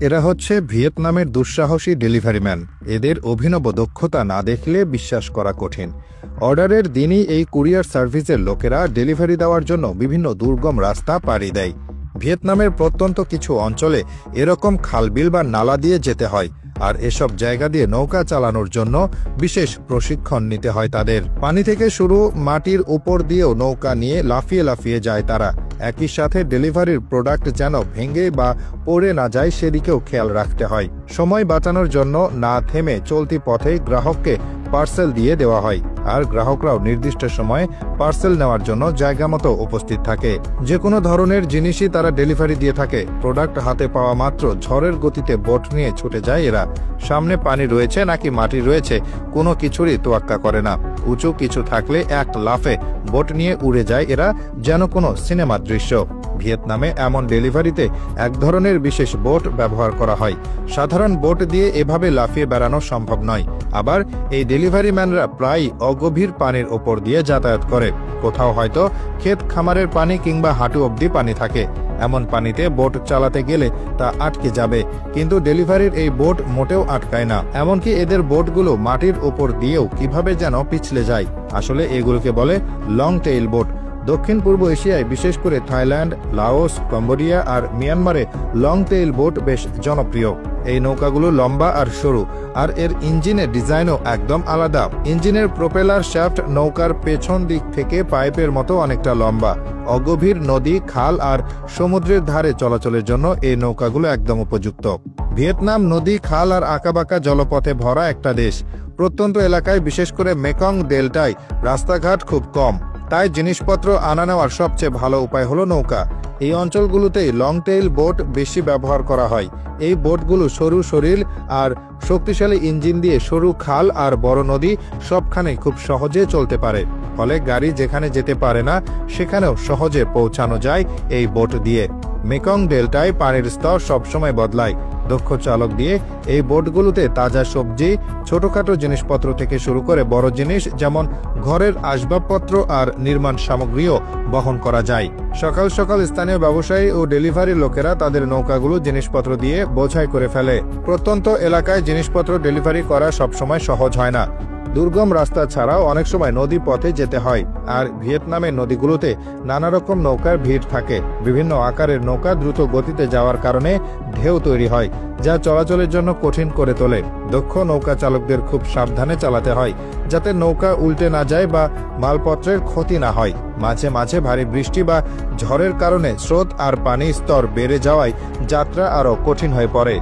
এরা হচ্ছে ভিয়েতনামের দুঃসাহসী ডেলিভারি ম্যান। এদের অভিনব দক্ষতা না দেখলে বিশ্বাস করা কঠিন। অর্ডারের দিনই এই কুরিয়ার সার্ভিসের লোকেরা ডেলিভারি দেওয়ার জন্য বিভিন্ন দুর্গম রাস্তা পাড়ি দেয়। ভিয়েতনামের প্রত্যন্ত কিছু অঞ্চলে এরকম খালবিল বা নালা দিয়ে যেতে হয়, আর এসব জায়গা দিয়ে নৌকা চালানোর জন্য বিশেষ প্রশিক্ষণ নিতে হয় তাদের। পানি থেকে শুরু মাটির উপর দিয়েও নৌকা নিয়ে লাফিয়ে লাফিয়ে যায় তারা। একই সাথে ডেলিভারির প্রোডাক্ট যেন ভেঙে বা পড়ে না যায় সেদিকেও খেয়াল রাখতে হয়। সময় বাঁচানোর জন্য না থেমে চলতি পথেই গ্রাহককে পার্সেল দিয়ে দেওয়া হয়, আর গ্রাহকরাও নির্দিষ্ট সময়ে পার্সেল নেওয়ার জন্য জায়গা মতো উপস্থিত থাকে। যে কোনো ধরনের জিনিসই তারা ডেলিভারি দিয়ে থাকে। প্রোডাক্ট হাতে পাওয়া মাত্র ঝড়ের গতিতে বোট নিয়ে ছুটে যায় এরা। সামনে পানি রয়েছে নাকি মাটি রয়েছে কোনো কিছুরই তোয়াক্কা করে না। উঁচু কিছু থাকলে এক লাফে বোট নিয়ে উড়ে যায় এরা, যেন কোনো সিনেমার দৃশ্য। ভিয়েতনামে এমন ডেলিভারিতে এক ধরনের বিশেষ বোট ব্যবহার করা হয়। সাধারণ বোট দিয়ে এভাবে লাফিয়ে বেড়ানো সম্ভব নয়। আবার এই ডেলিভারি ম্যানরা প্রায় অগভীর পানির ওপর দিয়ে যাতায়াত করে। কোথাও হয়তো ক্ষেত খামারের পানি কিংবা হাঁটু অবধি পানি থাকে। এমন পানিতে বোট চালাতে গেলে তা আটকে যাবে, কিন্তু ডেলিভারির এই বোট মোটেও আটকায় না। এমনকি এদের বোটগুলো মাটির ওপর দিয়েও কিভাবে যেন পিছলে যায়। আসলে এগুলোকে বলে লং টেইল বোট। দক্ষিণ পূর্ব এশিয়ায়, বিশেষ করে থাইল্যান্ড, লাওস, কম্বোডিয়া আর মিয়ানমারে লং টেইল বোট বেশ জনপ্রিয়। এই নৌকাগুলো লম্বা আর সরু, আর এর ইঞ্জিনের ডিজাইনও একদম আলাদা। ইঞ্জিনের প্রোপেলার শ্যাফট নৌকার পেছন দিক থেকে পাইপের মতো অনেকটা লম্বা। অগভীর নদী, খাল আর সমুদ্রের ধারে চলাচলের জন্য এই নৌকাগুলো একদম উপযুক্ত। ভিয়েতনাম নদী, খাল আর আঁকাবাঁকা জলপথে ভরা একটা দেশ। প্রত্যন্ত এলাকায়, বিশেষ করে মেকং ডেল্টায় রাস্তাঘাট খুব কম, তাই জিনিসপত্র আনা নেওয়ার সবচেয়ে ভালো উপায় হলো নৌকা। এই অঞ্চলগুলোতেই লং টেইল বোট বেশি ব্যবহার করা হয়। এই বোটগুলো সরু শরীর আর শক্তিশালী ইঞ্জিন দিয়ে সরু খাল আর বড় নদী সবখানে খুব সহজে চলতে পারে। ফলে গাড়ি যেখানে যেতে পারে না সেখানেও সহজে পৌঁছানো যায় এই বোট দিয়ে। মেকং ডেল্টায় পানির স্তর সবসময় বদলায়। দক্ষ চালক দিয়ে এই বোটগুলোতে তাজা সবজি, ছোটখাটো জিনিসপত্র থেকে শুরু করে বড় জিনিস যেমন ঘরের আসবাবপত্র আর নির্মাণ সামগ্রীও বহন করা যায়। সকাল সকাল স্থানীয় ব্যবসায়ী ও ডেলিভারি লোকেরা তাদের নৌকাগুলো জিনিসপত্র দিয়ে বোঝাই করে ফেলে। প্রত্যন্ত এলাকায় জিনিসপত্র ডেলিভারি করা সবসময় সহজ হয় না। দুর্গম রাস্তা ছাড়াও অনেক সময় নদী পথে যেতে হয়, আর ভিয়েতনামের নদীগুলোতে নানা রকম নৌকার ভিড় থাকে। বিভিন্ন আকারের নৌকা দ্রুত গতিতে যাওয়ার কারণে ঢেউ তৈরি হয়, যা চলাচলের জন্য কঠিন করে তোলে। দক্ষ নৌকা চালকদের খুব সাবধানে চালাতে হয়, যাতে নৌকা উল্টে না যায় বা মালপত্রের ক্ষতি না হয়। মাঝে মাঝে ভারী বৃষ্টি বা ঝড়ের কারণে স্রোত আর পানির স্তর বেড়ে যাওয়ায় যাত্রা আরও কঠিন হয়ে পড়ে।